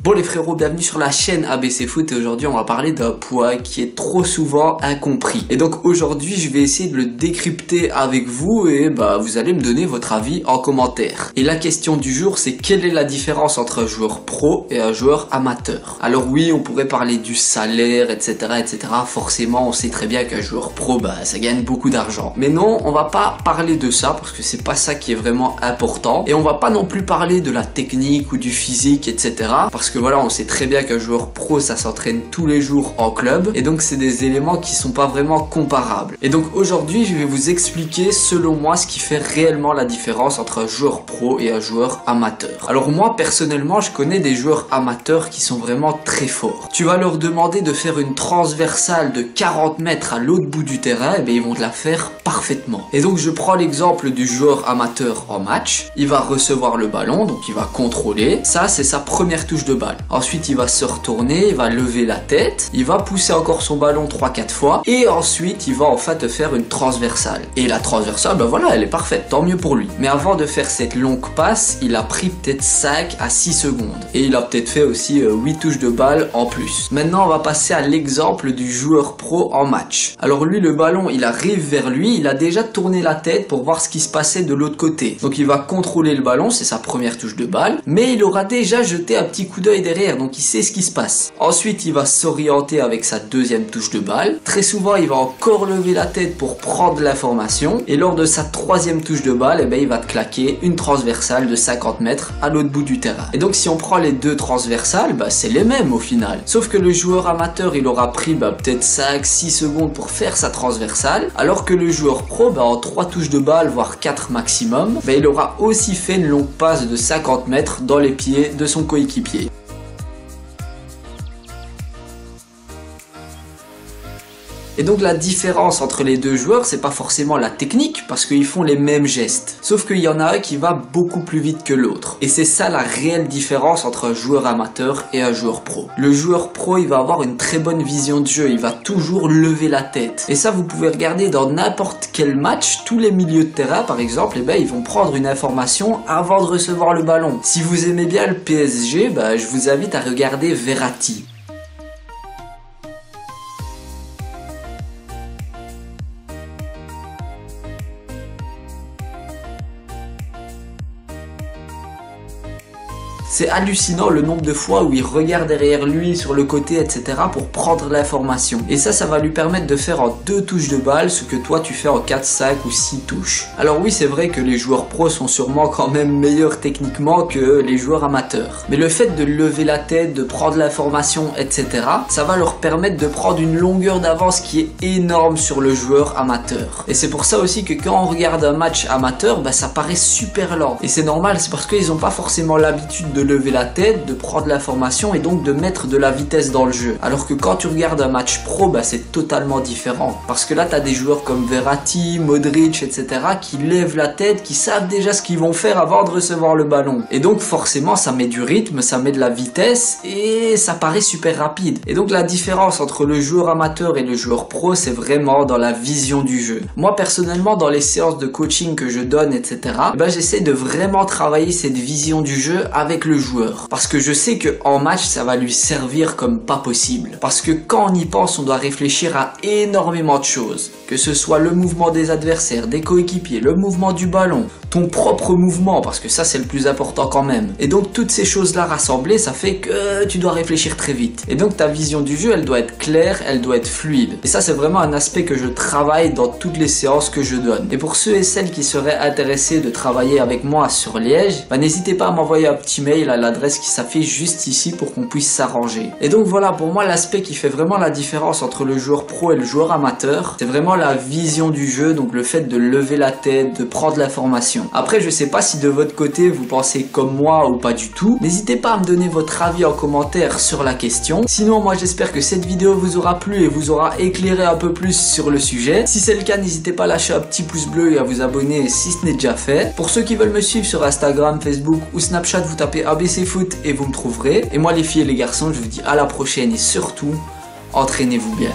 Bon les frérots, bienvenue sur la chaîne ABC Foot et aujourd'hui on va parler d'un poids qui est trop souvent incompris. Et donc aujourd'hui je vais essayer de le décrypter avec vous et vous allez me donner votre avis en commentaire. Et la question du jour c'est quelle est la différence entre un joueur pro et un joueur amateur? Alors oui, on pourrait parler du salaire, etc. Forcément on sait très bien qu'un joueur pro ça gagne beaucoup d'argent. Mais non, on va pas parler de ça parce que c'est pas ça qui est vraiment important. Et on va pas non plus parler de la technique ou du physique, etc. Parce que voilà, on sait très bien qu'un joueur pro ça s'entraîne tous les jours en club et donc c'est des éléments qui sont pas vraiment comparables. Et donc aujourd'hui je vais vous expliquer selon moi ce qui fait réellement la différence entre un joueur pro et un joueur amateur. Alors moi personnellement je connais des joueurs amateurs qui sont vraiment très forts. Tu vas leur demander de faire une transversale de 40 mètres à l'autre bout du terrain, et ils vont te la faire parfaitement. Et donc je prends l'exemple du joueur amateur en match, il va recevoir le ballon, donc il va contrôler, ça c'est sa première touche de balle. Ensuite il va se retourner, il va lever la tête, il va pousser encore son ballon 3-4 fois et ensuite il va enfin te faire une transversale. Et la transversale, voilà, elle est parfaite, tant mieux pour lui. Mais avant de faire cette longue passe, il a pris peut-être 5 à 6 secondes. Et il a peut-être fait aussi 8 touches de balle en plus. Maintenant on va passer à l'exemple du joueur pro en match. Alors lui, le ballon il arrive vers lui, il a déjà tourné la tête pour voir ce qui se passait de l'autre côté. Donc il va contrôler le ballon, c'est sa première touche de balle, mais il aura déjà jeté un petit coup d'œil derrière, donc il sait ce qui se passe. Ensuite il va s'orienter avec sa deuxième touche de balle. Très souvent il va encore lever la tête pour prendre l'information et lors de sa troisième touche de balle, il va te claquer une transversale de 50 mètres à l'autre bout du terrain. Et donc si on prend les deux transversales, c'est les mêmes au final. Sauf que le joueur amateur il aura pris peut-être 5-6 secondes pour faire sa transversale, alors que le joueur pro en 3 touches de balle, voire 4 maximum, il aura aussi fait une longue passe de 50 mètres dans les pieds de son coéquipier. Et donc la différence entre les deux joueurs, c'est pas forcément la technique, parce qu'ils font les mêmes gestes. Sauf qu'il y en a un qui va beaucoup plus vite que l'autre. Et c'est ça la réelle différence entre un joueur amateur et un joueur pro. Le joueur pro, il va avoir une très bonne vision de jeu, il va toujours lever la tête. Et ça, vous pouvez regarder dans n'importe quel match, tous les milieux de terrain par exemple, ils vont prendre une information avant de recevoir le ballon. Si vous aimez bien le PSG, je vous invite à regarder Verratti. C'est hallucinant le nombre de fois où il regarde derrière lui, sur le côté, etc. pour prendre l'information. Et ça va lui permettre de faire en 2 touches de balle ce que toi tu fais en 4, 5 ou 6 touches. Alors oui, c'est vrai que les joueurs pros sont sûrement quand même meilleurs techniquement que les joueurs amateurs. Mais le fait de lever la tête, de prendre l'information, etc. ça va leur permettre de prendre une longueur d'avance qui est énorme sur le joueur amateur. Et c'est pour ça aussi que quand on regarde un match amateur, ça paraît super lent. Et c'est normal, c'est parce qu'ils n'ont pas forcément l'habitude de lever la tête, de prendre l'information et donc de mettre de la vitesse dans le jeu. Alors que quand tu regardes un match pro, c'est totalement différent. Parce que là, tu as des joueurs comme Verratti, Modric, etc. qui lèvent la tête, qui savent déjà ce qu'ils vont faire avant de recevoir le ballon. Et donc forcément, ça met du rythme, ça met de la vitesse et ça paraît super rapide. Et donc la différence entre le joueur amateur et le joueur pro, c'est vraiment dans la vision du jeu. Moi, personnellement, dans les séances de coaching que je donne, etc., j'essaie de vraiment travailler cette vision du jeu avec le joueur, parce que je sais que en match ça va lui servir comme pas possible, parce que quand on y pense on doit réfléchir à énormément de choses, que ce soit le mouvement des adversaires, des coéquipiers, le mouvement du ballon, ton propre mouvement, parce que ça c'est le plus important quand même. Et donc toutes ces choses là rassemblées, ça fait que tu dois réfléchir très vite, et donc ta vision du jeu elle doit être claire, elle doit être fluide, et ça c'est vraiment un aspect que je travaille dans toutes les séances que je donne. Et pour ceux et celles qui seraient intéressés de travailler avec moi sur Liège, n'hésitez pas à m'envoyer un petit mail à l'adresse qui s'affiche juste ici pour qu'on puisse s'arranger. Et donc voilà, pour moi l'aspect qui fait vraiment la différence entre le joueur pro et le joueur amateur, c'est vraiment la vision du jeu, donc le fait de lever la tête, de prendre l'information. Après je sais pas si de votre côté vous pensez comme moi ou pas du tout, n'hésitez pas à me donner votre avis en commentaire sur la question. Sinon moi j'espère que cette vidéo vous aura plu et vous aura éclairé un peu plus sur le sujet. Si c'est le cas, n'hésitez pas à lâcher un petit pouce bleu et à vous abonner si ce n'est déjà fait. Pour ceux qui veulent me suivre sur Instagram, Facebook ou Snapchat, vous tapez ABC Foot et vous me trouverez. Et moi les filles et les garçons, je vous dis à la prochaine et surtout, entraînez-vous bien.